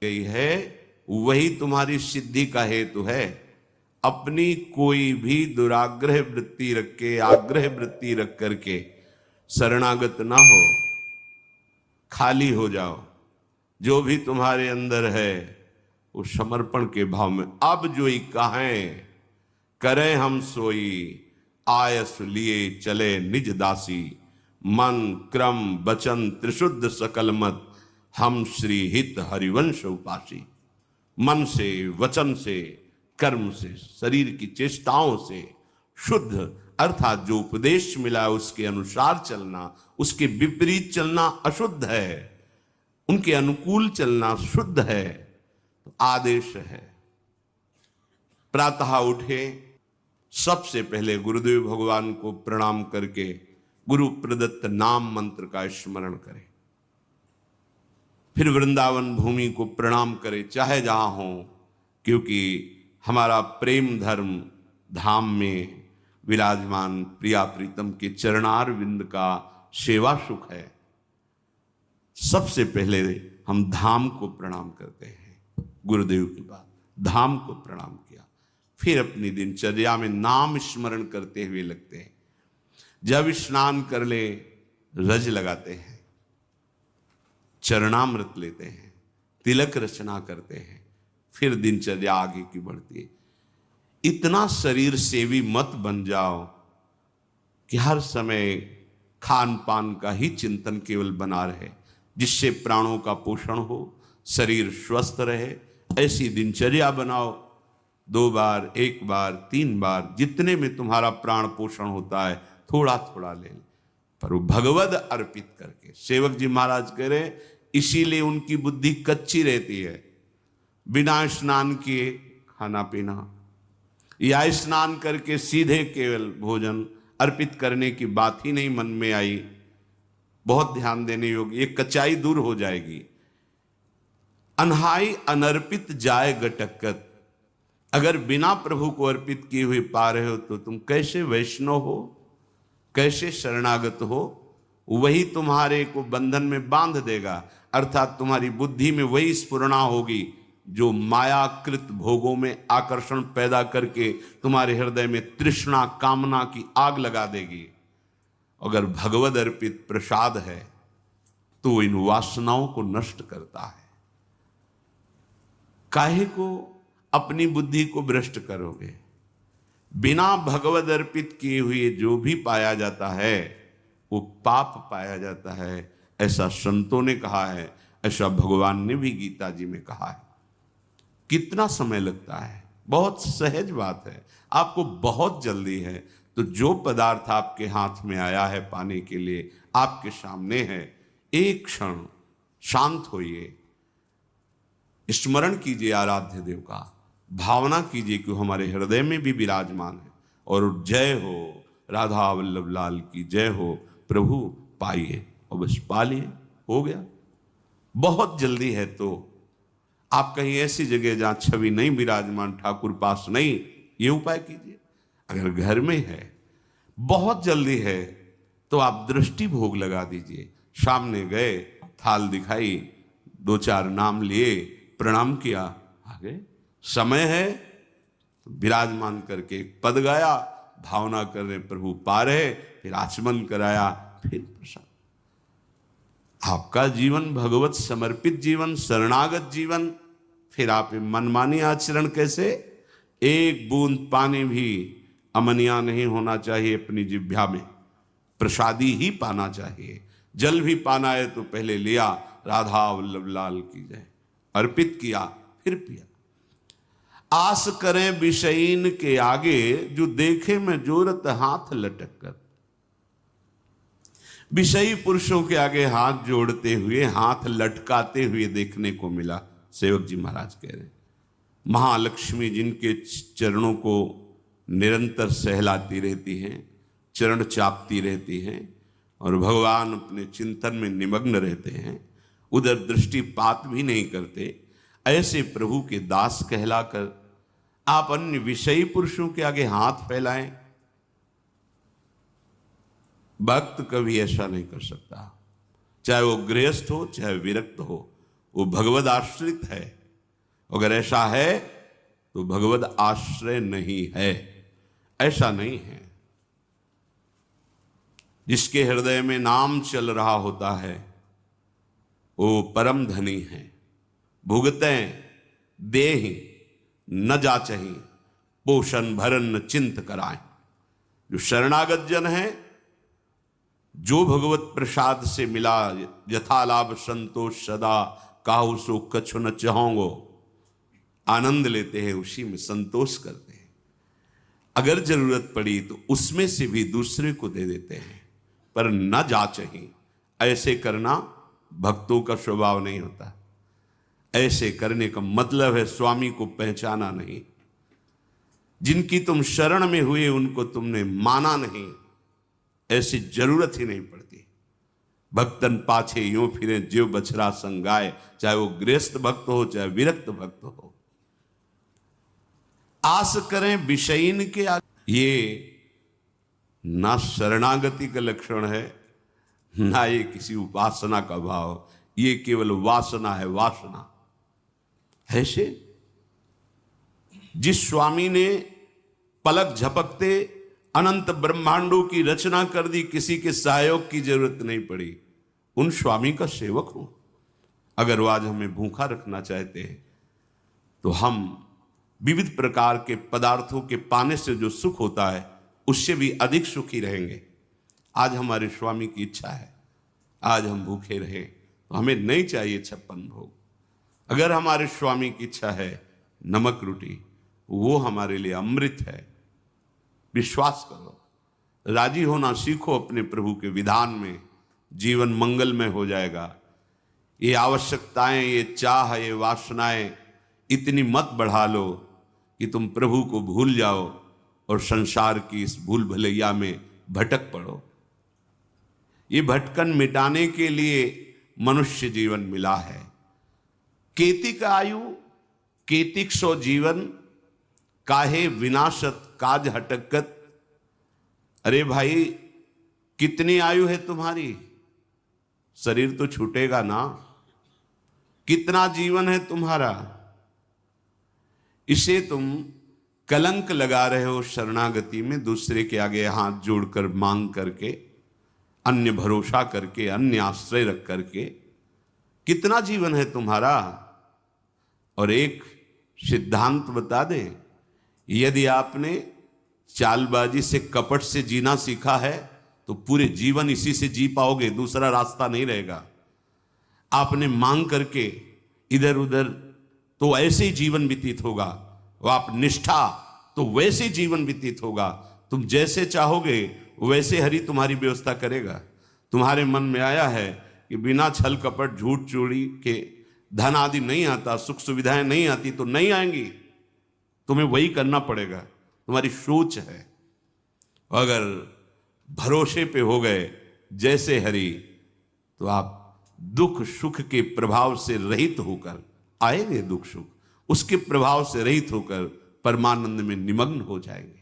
गई है वही तुम्हारी सिद्धि का हेतु है। अपनी कोई भी दुराग्रह वृत्ति रख के, आग्रह वृत्ति रख करके शरणागत ना हो, खाली हो जाओ। जो भी तुम्हारे अंदर है वो समर्पण के भाव में, अब जो ही कहें करें हम सोई, आयस लिए चले निज दासी, मन क्रम वचन त्रिशुद्ध सकल मत, हम श्री हित हरिवंश उपासी। मन से, वचन से, कर्म से, शरीर की चेष्टाओं से शुद्ध, अर्थात जो उपदेश मिला उसके अनुसार चलना, उसके विपरीत चलना अशुद्ध है, उनके अनुकूल चलना शुद्ध है। तो आदेश है, प्रातः उठे, सबसे पहले गुरुदेव भगवान को प्रणाम करके गुरु प्रदत्त नाम मंत्र का स्मरण करें। फिर वृंदावन भूमि को प्रणाम करें, चाहे जहां हो, क्योंकि हमारा प्रेम धर्म धाम में विराजमान प्रिया प्रीतम के चरणार विंद का सेवा सुख है। सबसे पहले हम धाम को प्रणाम करते हैं। गुरुदेव की बात, धाम को प्रणाम किया, फिर अपनी दिनचर्या में नाम स्मरण करते हुए लगते हैं। जब स्नान कर ले रज लगाते हैं, चरणामृत लेते हैं, तिलक रचना करते हैं, फिर दिनचर्या आगे की बढ़ती है। इतना शरीर सेवी मत बन जाओ कि हर समय खान पान का ही चिंतन केवल बना रहे, जिससे प्राणों का पोषण हो, शरीर स्वस्थ रहे। ऐसी दिनचर्या बनाओ, 2 बार, 1 बार, 3 बार, जितने में तुम्हारा प्राण पोषण होता है थोड़ा थोड़ा ले, पर वो भगवद अर्पित करके। सेवक जी महाराज कह रहे, इसीलिए उनकी बुद्धि कच्ची रहती है। बिना स्नान किए खाना पीना, या स्नान करके सीधे केवल भोजन अर्पित करने की बात ही नहीं मन में आई। बहुत ध्यान देने योग्य, ये कच्चाई दूर हो जाएगी। अनहाई अनर्पित जाए गटकत, अगर बिना प्रभु को अर्पित किए हुए पा रहे हो तो तुम कैसे वैष्णव हो, कैसे शरणागत हो? वही तुम्हारे को बंधन में बांध देगा, अर्थात तुम्हारी बुद्धि में वही स्फुरणा होगी जो मायाकृत भोगों में आकर्षण पैदा करके तुम्हारे हृदय में तृष्णा कामना की आग लगा देगी। अगर भगवद अर्पित प्रसाद है तो इन वासनाओं को नष्ट करता है। काहे को अपनी बुद्धि को भ्रष्ट करोगे? बिना भगवद अर्पित किए हुए जो भी पाया जाता है वो पाप पाया जाता है, ऐसा संतों ने कहा है, ऐसा भगवान ने भी गीता जी में कहा है। कितना समय लगता है? बहुत सहज बात है। आपको बहुत जल्दी है तो जो पदार्थ आपके हाथ में आया है पाने के लिए, आपके सामने है, एक क्षण शांत होइए, स्मरण कीजिए आराध्य देव का, भावना कीजिए कि हमारे हृदय में भी विराजमान है। और जय हो राधा वल्लभ लाल की जय हो, प्रभु पाइए और बस पा लिए, हो गया। बहुत जल्दी है तो आप कहीं ऐसी जगह जहां छवि नहीं विराजमान, ठाकुर पास नहीं, ये उपाय कीजिए। अगर घर में है, बहुत जल्दी है तो आप दृष्टि भोग लगा दीजिए। सामने गए, थाल दिखाई, 2-4 नाम लिए, प्रणाम किया, आ गए। समय है तो विराजमान करके एक पद गाया, भावना कर रहे प्रभु पा रहे, फिर आचमन कराया, फिर प्रसाद। आपका जीवन भगवत समर्पित जीवन, शरणागत जीवन। फिर आप मनमानी आचरण कैसे? एक बूंद पानी भी अमनिया नहीं होना चाहिए अपनी जिह्वा में, प्रसादी ही पाना चाहिए। जल भी पाना है तो पहले लिया, राधा वल्लभ लाल की जय, अर्पित किया, फिर पिया। आस करें विषयीन के आगे, जो देखे में जोरत हाथ लटक कर। विषयी पुरुषों के आगे हाथ जोड़ते हुए, हाथ लटकाते हुए देखने को मिला। सेवक जी महाराज कह रहे, महालक्ष्मी जिनके चरणों को निरंतर सहलाती रहती हैं, चरण चापती रहती हैं, और भगवान अपने चिंतन में निमग्न रहते हैं, उधर दृष्टिपात भी नहीं करते, ऐसे प्रभु के दास कहलाकर आप अन्य विषयी पुरुषों के आगे हाथ फैलाएं? भक्त कभी ऐसा नहीं कर सकता, चाहे वो गृहस्थ हो चाहे विरक्त हो। वो भगवद आश्रित है। अगर ऐसा है तो भगवद आश्रय नहीं है, ऐसा नहीं है। जिसके हृदय में नाम चल रहा होता है वो परम धनी है। भुगतें देहि न जाचहि, पोषण भरन न चिंत कराएं। जो शरणागत जन है, जो भगवत प्रसाद से मिला, यथा लाभ संतोष सदा, काहू सो कछु न चाहोगो, आनंद लेते हैं, उसी में संतोष करते हैं। अगर जरूरत पड़ी तो उसमें से भी दूसरे को दे देते हैं, पर न जाचहि। ऐसे करना भक्तों का स्वभाव नहीं होता। ऐसे करने का मतलब है स्वामी को पहचाना नहीं। जिनकी तुम शरण में हुए उनको तुमने माना नहीं, ऐसी जरूरत ही नहीं पड़ती। भक्तन पाछे यूं फिरे जीव बछड़ा संगाए, चाहे वो गृहस्थ भक्त हो चाहे विरक्त भक्त हो। आस करें विषयीन के आगे, ये ना शरणागति का लक्षण है, ना ये किसी उपासना का भाव, ये केवल वासना है, वासना। ऐसे जिस स्वामी ने पलक झपकते अनंत ब्रह्मांडों की रचना कर दी, किसी के सहयोग की जरूरत नहीं पड़ी, उन स्वामी का सेवक हूं। अगर वो आज हमें भूखा रखना चाहते हैं तो हम विविध प्रकार के पदार्थों के पाने से जो सुख होता है उससे भी अधिक सुखी रहेंगे। आज हमारे स्वामी की इच्छा है आज हम भूखे रहे, तो हमें नहीं चाहिए 56 भोग। अगर हमारे स्वामी की इच्छा है नमक रोटी, वो हमारे लिए अमृत है। विश्वास करो, राजी होना सीखो अपने प्रभु के विधान में, जीवन मंगलमय हो जाएगा। ये आवश्यकताएं, ये चाह, ये वासनाएं इतनी मत बढ़ा लो कि तुम प्रभु को भूल जाओ और संसार की इस भूल भलैया में भटक पड़ो। ये भटकन मिटाने के लिए मनुष्य जीवन मिला है। केतिक आयु केतिक सो जीवन, काहे विनाशत काज हटकत। अरे भाई, कितनी आयु है तुम्हारी? शरीर तो छूटेगा ना। कितना जीवन है तुम्हारा? इसे तुम कलंक लगा रहे हो शरणागति में, दूसरे के आगे हाथ जोड़कर मांग करके, अन्य भरोसा करके, अन्य आश्रय रख करके। कितना जीवन है तुम्हारा? और एक सिद्धांत बता दे, यदि आपने चालबाजी से, कपट से जीना सीखा है तो पूरे जीवन इसी से जी पाओगे, दूसरा रास्ता नहीं रहेगा। आपने मांग करके इधर उधर तो ऐसे ही जीवन व्यतीत होगा, वो आप निष्ठा तो वैसे जीवन व्यतीत होगा। तुम जैसे चाहोगे वैसे हरि तुम्हारी व्यवस्था करेगा। तुम्हारे मन में आया है कि बिना छल कपट झूठ चोरी के धन आदि नहीं आता, सुख सुविधाएं नहीं आती, तो नहीं आएंगी, तुम्हें वही करना पड़ेगा। तुम्हारी सोच है। अगर भरोसे पे हो गए जैसे हरि, तो आप दुख सुख के प्रभाव से रहित होकर आएंगे, दुख सुख उसके प्रभाव से रहित होकर परमानंद में निमग्न हो जाएंगे।